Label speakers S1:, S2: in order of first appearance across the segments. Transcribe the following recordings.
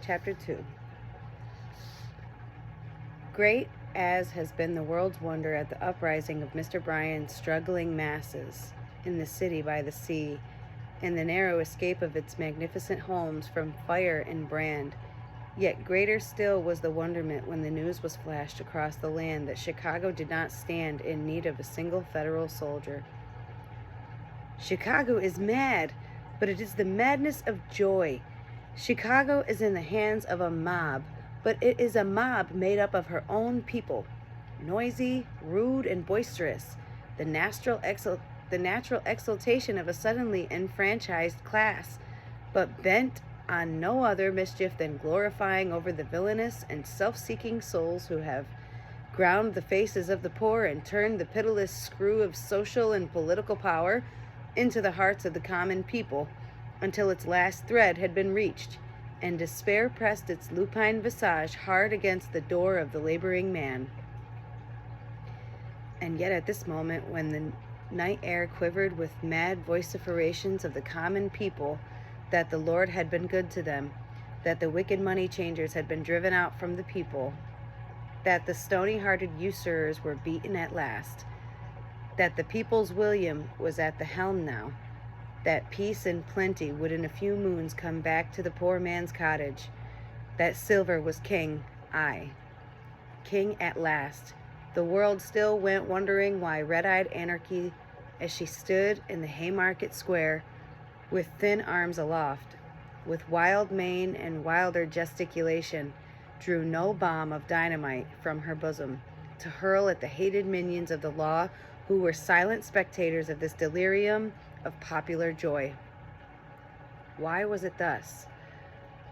S1: Chapter 2. Great as has been the world's wonder at the uprising of Mr. Bryan's struggling masses in the city by the sea, and the narrow escape of its magnificent homes from fire and brand, yet greater still was the wonderment when the news was flashed across the land that Chicago did not stand in need of a single federal soldier. Chicago is mad, but it is the madness of joy. Chicago is in the hands of a mob, but it is a mob made up of her own people, noisy, rude, and boisterous, the natural exultation of a suddenly enfranchised class, but bent on no other mischief than glorifying over the villainous and self-seeking souls who have ground the faces of the poor and turned the pitiless screw of social and political power into the hearts of the common people until its last thread had been reached, and despair pressed its lupine visage hard against the door of the laboring man. And yet at this moment, when the night air quivered with mad vociferations of the common people that the Lord had been good to them, that the wicked money changers had been driven out from the people, that the stony-hearted usurers were beaten at last, that the people's William was at the helm now, that peace and plenty would in a few moons come back to the poor man's cottage, that silver was king, aye, king at last. The world still went wondering why red-eyed Anarchy, as she stood in the Haymarket Square, with thin arms aloft, with wild mane and wilder gesticulation, drew no bomb of dynamite from her bosom to hurl at the hated minions of the law who were silent spectators of this delirium of popular joy. Why was it thus?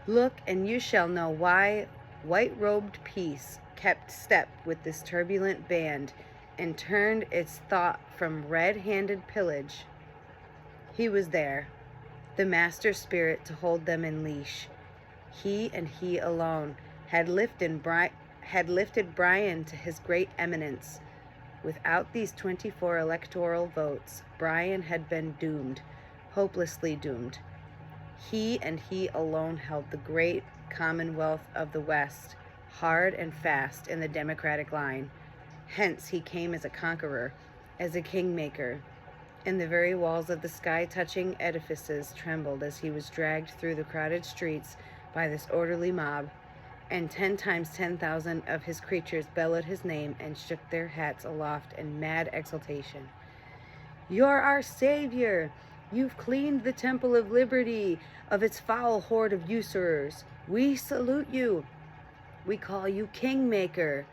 S1: Look, and you shall know why white-robed peace kept step with this turbulent band and turned its thought from red-handed pillage. He was there, the master spirit to hold them in leash. He and he alone had lifted Bryan to his great eminence. Without these 24 electoral votes, Bryan had been doomed, hopelessly doomed. He and he alone held the great commonwealth of the West hard and fast in the Democratic line. Hence he came as a conqueror, as a kingmaker, and the very walls of the sky-touching edifices trembled as he was dragged through the crowded streets by this orderly mob, and 10 times 10,000 of his creatures bellowed his name and shook their hats aloft in mad exultation. You're our savior! You've cleaned the Temple of Liberty of its foul horde of usurers. We salute you. We call you Kingmaker.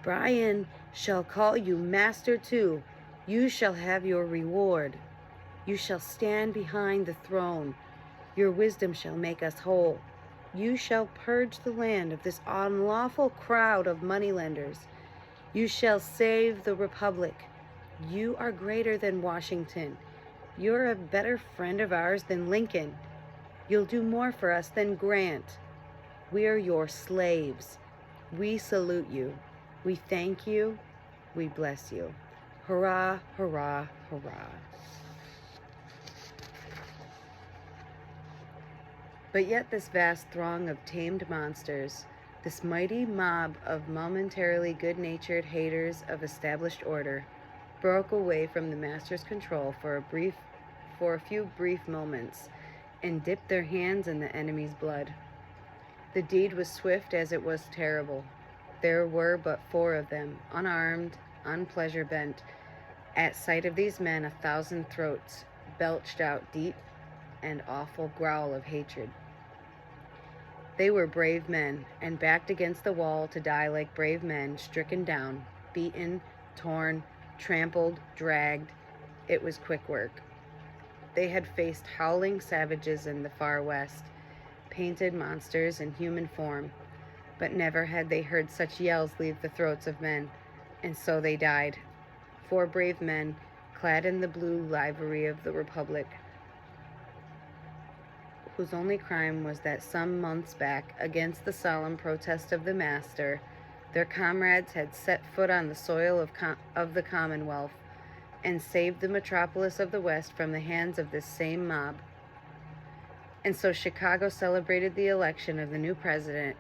S1: Bryan shall call you Master too. You shall have your reward. You shall stand behind the throne. Your wisdom shall make us whole. You shall purge the land of this unlawful crowd of moneylenders. You shall save the Republic. You are greater than Washington. You're a better friend of ours than Lincoln. You'll do more for us than Grant. We are your slaves. We salute you. We thank you. We bless you. Hurrah, hurrah, hurrah. But yet this vast throng of tamed monsters, this mighty mob of momentarily good-natured haters of established order, broke away from the master's control for a few brief moments, and dipped their hands in the enemy's blood. The deed was swift as it was terrible. There were but 4 of them, unarmed, unpleasure bent. At sight of these men, 1,000 throats belched out deep and awful growl of hatred. They were brave men, and backed against the wall to die like brave men, stricken down, beaten, torn, trampled, dragged. It was quick work. They had faced howling savages in the far west, painted monsters in human form, but never had they heard such yells leave the throats of men, and so they died. 4 brave men, clad in the blue livery of the Republic, whose only crime was that some months back, against the solemn protest of the master, their comrades had set foot on the soil of the Commonwealth and saved the metropolis of the West from the hands of this same mob. And so Chicago celebrated the election of the new president,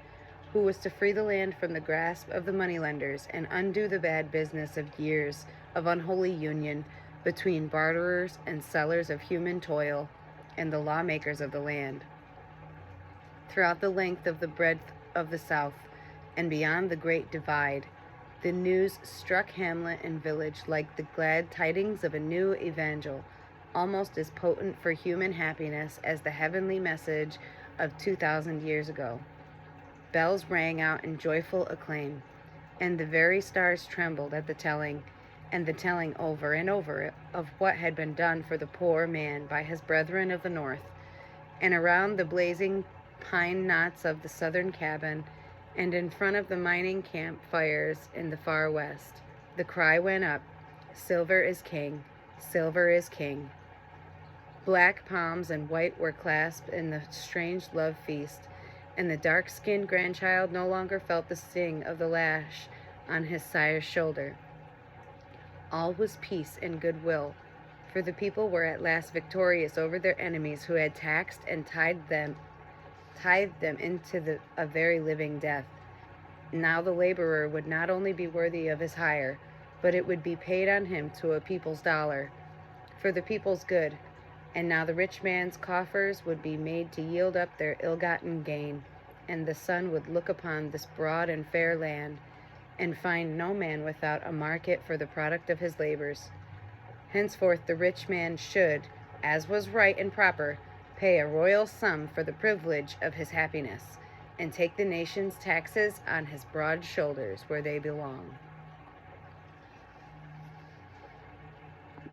S1: who was to free the land from the grasp of the moneylenders and undo the bad business of years of unholy union between barterers and sellers of human toil and the lawmakers of the land. Throughout the length of the breadth of the South and beyond the great divide, the news struck hamlet and village like the glad tidings of a new evangel, almost as potent for human happiness as the heavenly message of 2,000 years ago. Bells rang out in joyful acclaim, and the very stars trembled at the telling, and the telling over and over of what had been done for the poor man by his brethren of the north. And around the blazing pine knots of the southern cabin, and in front of the mining camp fires in the far west, the cry went up, "Silver is king, silver is king." Black palms and white were clasped in the strange love feast, and the dark-skinned grandchild no longer felt the sting of the lash on his sire's shoulder. All was peace and goodwill, for the people were at last victorious over their enemies who had taxed and tithed them into a very living death. Now the laborer would not only be worthy of his hire, but it would be paid on him to a people's dollar, for the people's good. And now the rich man's coffers would be made to yield up their ill-gotten gain, and the sun would look upon this broad and fair land, and find no man without a market for the product of his labors. Henceforth the rich man should, as was right and proper, pay a royal sum for the privilege of his happiness, and take the nation's taxes on his broad shoulders where they belong.